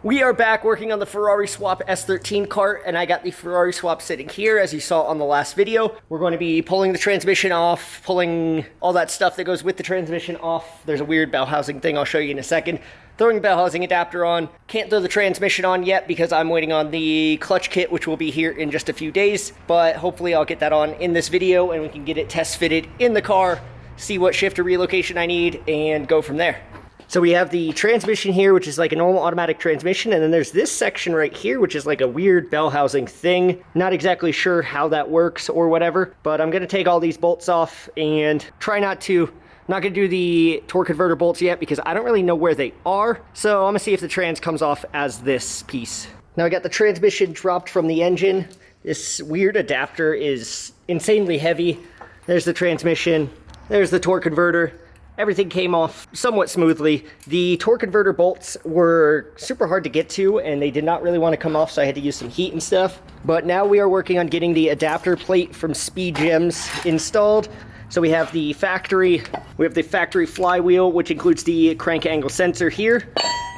We are back working on the Ferrari Swap S13 cart, and I got the Ferrari Swap sitting here, as you saw on the last video. We're going to be pulling the transmission off, pulling all that stuff that goes with the transmission off. There's a weird bell housing thing I'll show you in a second. Throwing the bell housing adapter on. Can't throw the transmission on yet because I'm waiting on the clutch kit, which will be here in just a few days. But hopefully I'll get that on in this video, and we can get it test fitted in the car, see what shifter relocation I need, and go from there. So we have the transmission here, which is like a normal automatic transmission, and then there's this section right here, which is like a weird bell housing thing. Not exactly sure how that works or whatever, but I'm gonna take all these bolts off and try not gonna do the torque converter bolts yet because I don't really know where they are. So I'm gonna see if the trans comes off as this piece. Now I got the transmission dropped from the engine. This weird adapter is insanely heavy. There's the transmission, there's the torque converter. Everything came off somewhat smoothly. The torque converter bolts were super hard to get to, and they did not really want to come off, so I had to use some heat and stuff. But now we are working on getting the adapter plate from Speed Gems installed. So we have the factory flywheel, which includes the crank angle sensor here,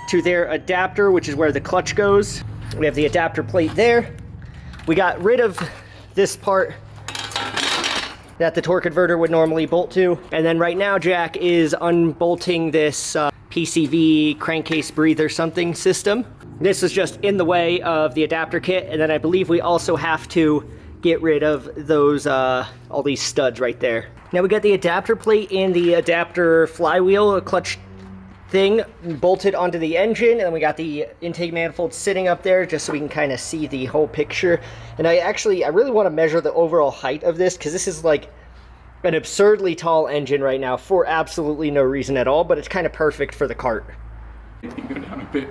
to their adapter, which is where the clutch goes. We have the adapter plate there. We got rid of this part that the torque converter would normally bolt to. And then right now, Jack is unbolting this PCV crankcase breather something system. This is just in the way of the adapter kit. And then I believe we also have to get rid of those, all these studs right there. Now we got the adapter plate and the adapter flywheel, a clutch thing, bolted onto the engine, and then we got the intake manifold sitting up there just so we can kind of see the whole picture. And I really want to measure the overall height of this because this is like an absurdly tall engine right now for absolutely no reason at all, but it's kind of perfect for the cart. You can go down a bit.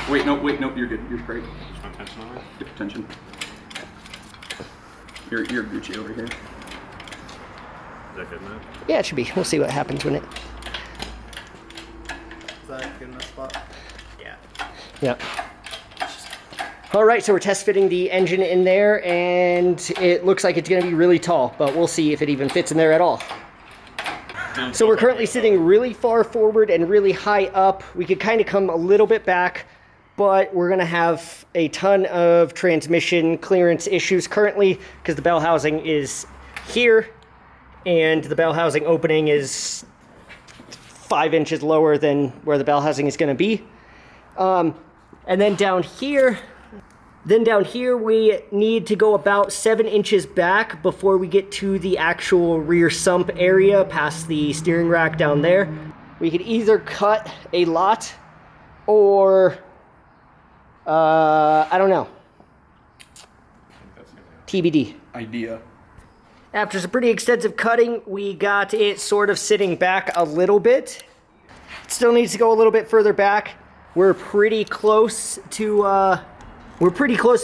Wait, no, you're good. You're great. There's no tension on it? Get tension. You're Gucci over here. Is that good enough? Yeah, it should be. We'll see what happens when it... Is that good enough spot? Yeah. Yep. All right, so we're test fitting the engine in there, and it looks like it's gonna be really tall, but we'll see if it even fits in there at all. So we're currently sitting really far forward and really high up. We could kind of come a little bit back, but we're gonna have a ton of transmission clearance issues currently because the bell housing is here, and the bell housing opening is 5 inches lower than where the bell housing is gonna be. And then down here we need to go about 7 inches back before we get to the actual rear sump area past the steering rack down there. We could either cut a lot or, I don't know. TBD. Idea. After some pretty extensive cutting, we got it sort of sitting back a little bit. It still needs to go a little bit further back. We're pretty close to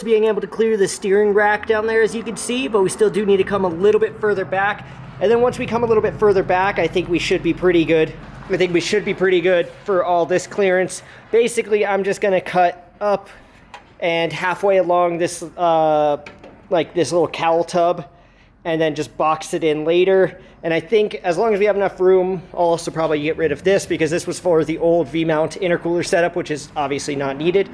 being able to clear the steering rack down there, as you can see, but we still do need to come a little bit further back. And then once we come a little bit further back, I think we should be pretty good. I think we should be pretty good for all this clearance. Basically, I'm just gonna cut up and halfway along this, like this little cowl tub, and then just box it in later. And I think as long as we have enough room, I'll also probably get rid of this because this was for the old V-mount intercooler setup, which is obviously not needed.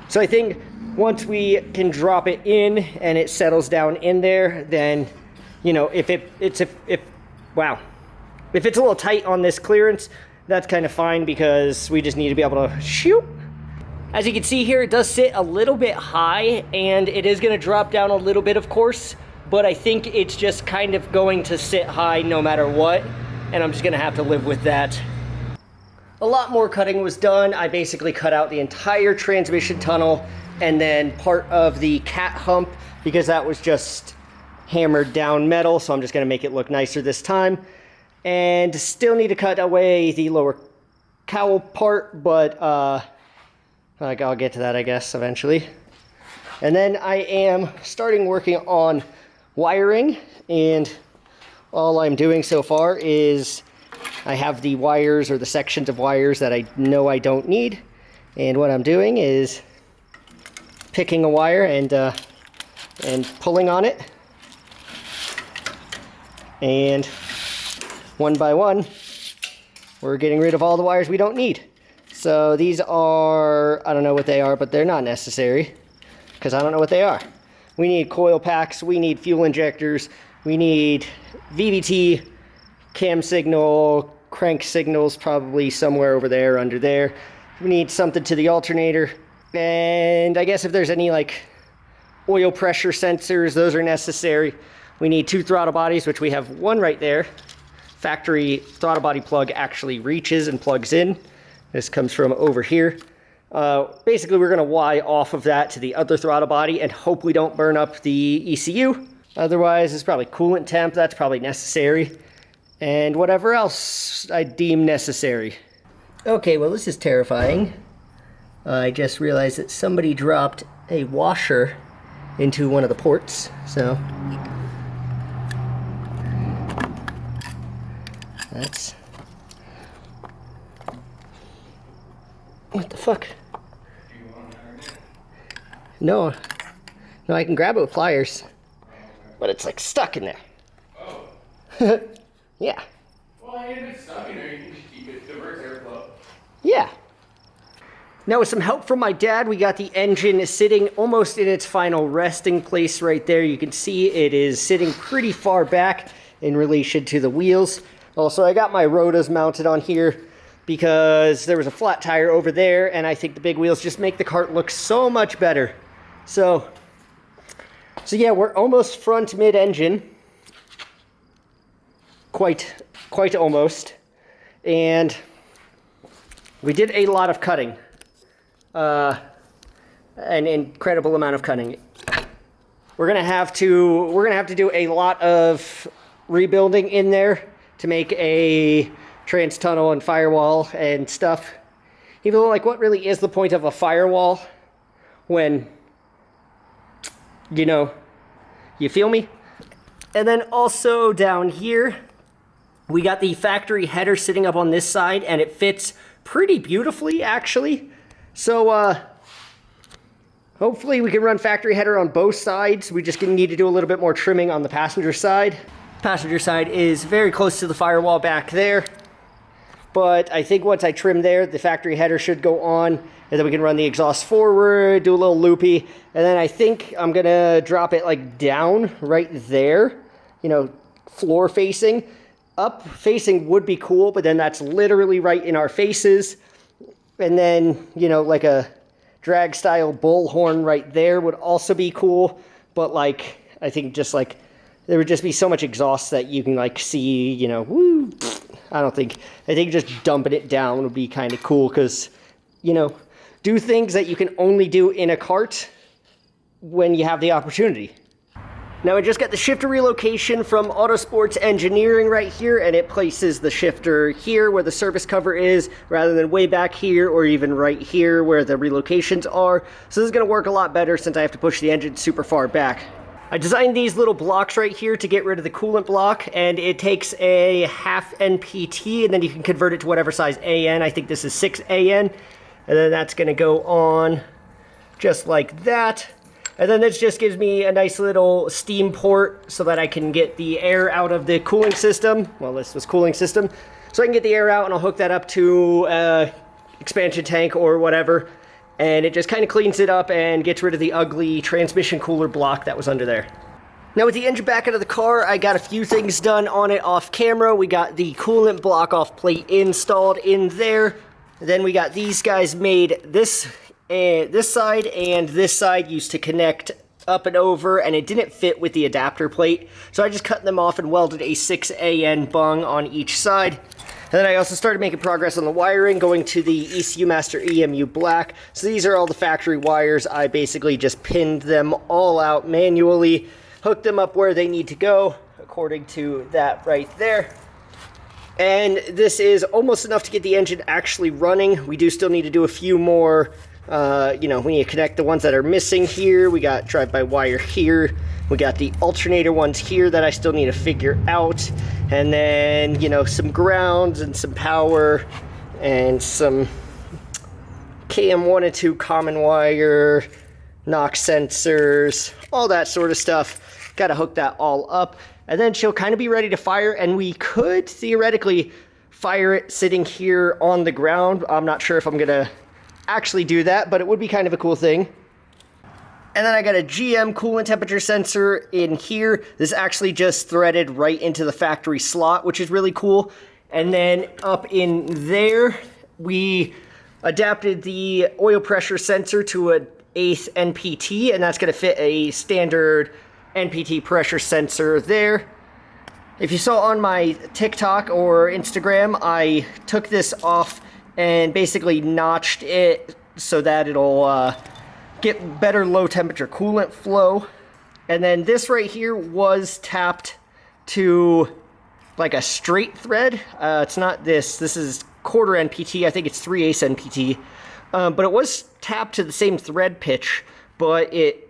So I think once we can drop it in and it settles down in there, then, you know, if it's a little tight on this clearance, that's kind of fine because we just need to be able to shoot. As you can see here, it does sit a little bit high and it is gonna drop down a little bit, of course, but I think it's just kind of going to sit high no matter what, and I'm just gonna have to live with that. A lot more cutting was done. I basically cut out the entire transmission tunnel and then part of the cat hump because that was just hammered down metal, so I'm just gonna make it look nicer this time. And still need to cut away the lower cowl part, but I'll get to that, I guess, eventually. And then I am starting working on wiring, and all I'm doing so far is I have the wires or the sections of wires that I know I don't need, and what I'm doing is picking a wire and pulling on it, and one by one we're getting rid of all the wires we don't need. So these are, I don't know what they are, but they're not necessary because I don't know what they are. We need coil packs, we need fuel injectors, we need VVT, cam signal, crank signals probably somewhere over there, under there. We need something to the alternator. And I guess if there's any like oil pressure sensors, those are necessary. We need 2 throttle bodies, which we have one right there. Factory throttle body plug actually reaches and plugs in. This comes from over here. Basically, we're going to Y off of that to the other throttle body and hope we don't burn up the ECU. Otherwise, it's probably coolant temp. That's probably necessary. And whatever else I deem necessary. Okay, well, this is terrifying. I just realized that somebody dropped a washer into one of the ports, so that's... What the fuck? No, I can grab it with pliers, but it's like stuck in there. Oh. Yeah. Well, if it's stuck in there, you can just keep it, diverse airflow. Yeah. Now with some help from my dad, we got the engine sitting almost in its final resting place right there. You can see it is sitting pretty far back in relation to the wheels. Also, I got my rotas mounted on here because there was a flat tire over there, and I think the big wheels just make the cart look so much better. So yeah, we're almost front mid-engine. Quite almost. And we did a lot of cutting. An incredible amount of cutting. We're gonna have to do a lot of rebuilding in there to make a trans tunnel and firewall and stuff. Even though, like, what really is the point of a firewall when, you know, you feel me? And then also down here, we got the factory header sitting up on this side, and it fits pretty beautifully, actually. So, hopefully we can run factory header on both sides. We just need to do a little bit more trimming on the passenger side. Passenger side is very close to the firewall back there. But I think once I trim there, the factory header should go on, and then we can run the exhaust forward, do a little loopy, and then I think I'm gonna drop it like down right there, you know, floor facing. Up facing would be cool, but then that's literally right in our faces. And then, you know, like a drag style bullhorn right there would also be cool. But like, I think just like, there would just be so much exhaust that you can like see, you know, woo. I think just dumping it down would be kind of cool because, you know, do things that you can only do in a cart when you have the opportunity. Now I just got the shifter relocation from Autosports Engineering right here, and it places the shifter here where the service cover is rather than way back here or even right here where the relocations are. So this is going to work a lot better since I have to push the engine super far back. I designed these little blocks right here to get rid of the coolant block, and it takes a half NPT, and then you can convert it to whatever size AN. I think this is 6 AN, and then that's going to go on just like that. And then this just gives me a nice little steam port so that I can get the air out of the cooling system. Well, this was cooling system. So I can get the air out, and I'll hook that up to expansion tank or whatever. And it just kind of cleans it up and gets rid of the ugly transmission cooler block that was under there. Now with the engine back out of the car, I got a few things done on it off camera. We got the coolant block off plate installed in there. Then we got these guys made this side and this side used to connect up and over, and it didn't fit with the adapter plate. So I just cut them off and welded a 6 AN bung on each side. And then I also started making progress on the wiring, going to the ECU Master EMU Black. So these are all the factory wires. I basically just pinned them all out manually, hooked them up where they need to go, according to that right there. And this is almost enough to get the engine actually running. We do still need to do a few more, you know, we need to connect the ones that are missing here. We got drive-by-wire here. We got the alternator ones here that I still need to figure out. And then, you know, some grounds and some power and some KM1 and 2 common wire, knock sensors, all that sort of stuff. Got to hook that all up. And then she'll kind of be ready to fire, and we could theoretically fire it sitting here on the ground. I'm not sure if I'm gonna actually do that, but it would be kind of a cool thing. And then I got a GM coolant temperature sensor in here. This actually just threaded right into the factory slot, which is really cool. And then up in there, we adapted the oil pressure sensor to an ACE NPT, and that's gonna fit a standard NPT pressure sensor there. If you saw on my TikTok or Instagram, I took this off and basically notched it so that it'll get better low temperature coolant flow. And then this right here was tapped to like a straight thread. It's not this. This is quarter NPT. I think it's 3/8 NPT. But it was tapped to the same thread pitch, but it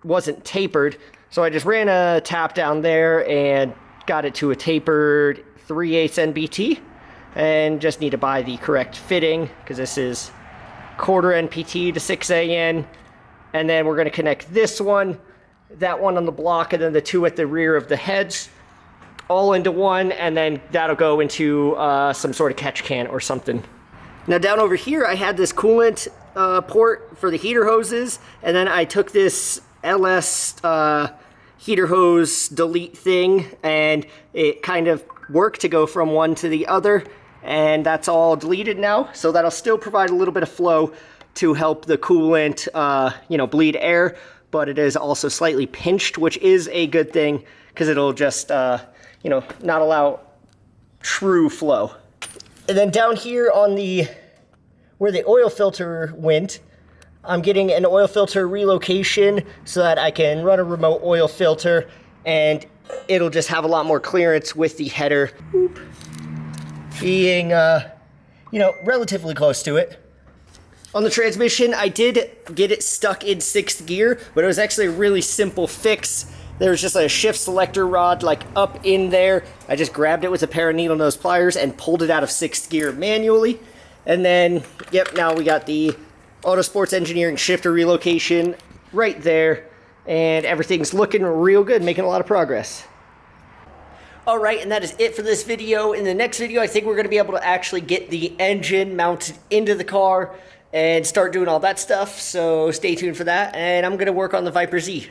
wasn't tapered. So I just ran a tap down there and got it to a tapered 3/8 NBT. And just need to buy the correct fitting, because this is quarter NPT to 6AN. And then we're going to connect this one, that one on the block, and then the two at the rear of the heads, all into one, and then that'll go into some sort of catch can or something. Now down over here, I had this coolant port for the heater hoses, and then I took this LS heater hose delete thing, and it kind of worked to go from one to the other, and that's all deleted now, so that'll still provide a little bit of flow to help the coolant, bleed air, but it is also slightly pinched, which is a good thing, because it'll just, not allow true flow. And then down here on where the oil filter went, I'm getting an oil filter relocation so that I can run a remote oil filter, and it'll just have a lot more clearance with the header being, relatively close to it. On the transmission, I did get it stuck in 6th gear, but it was actually a really simple fix. There was just a shift selector rod like up in there. I just grabbed it with a pair of needle nose pliers and pulled it out of 6th gear manually. And then, now we got the Autosports Engineering shifter relocation right there, and everything's looking real good, making a lot of progress. Alright, and that is it for this video. In the next video, I think we're going to be able to actually get the engine mounted into the car and start doing all that stuff, so stay tuned for that, and I'm going to work on the Viper Z.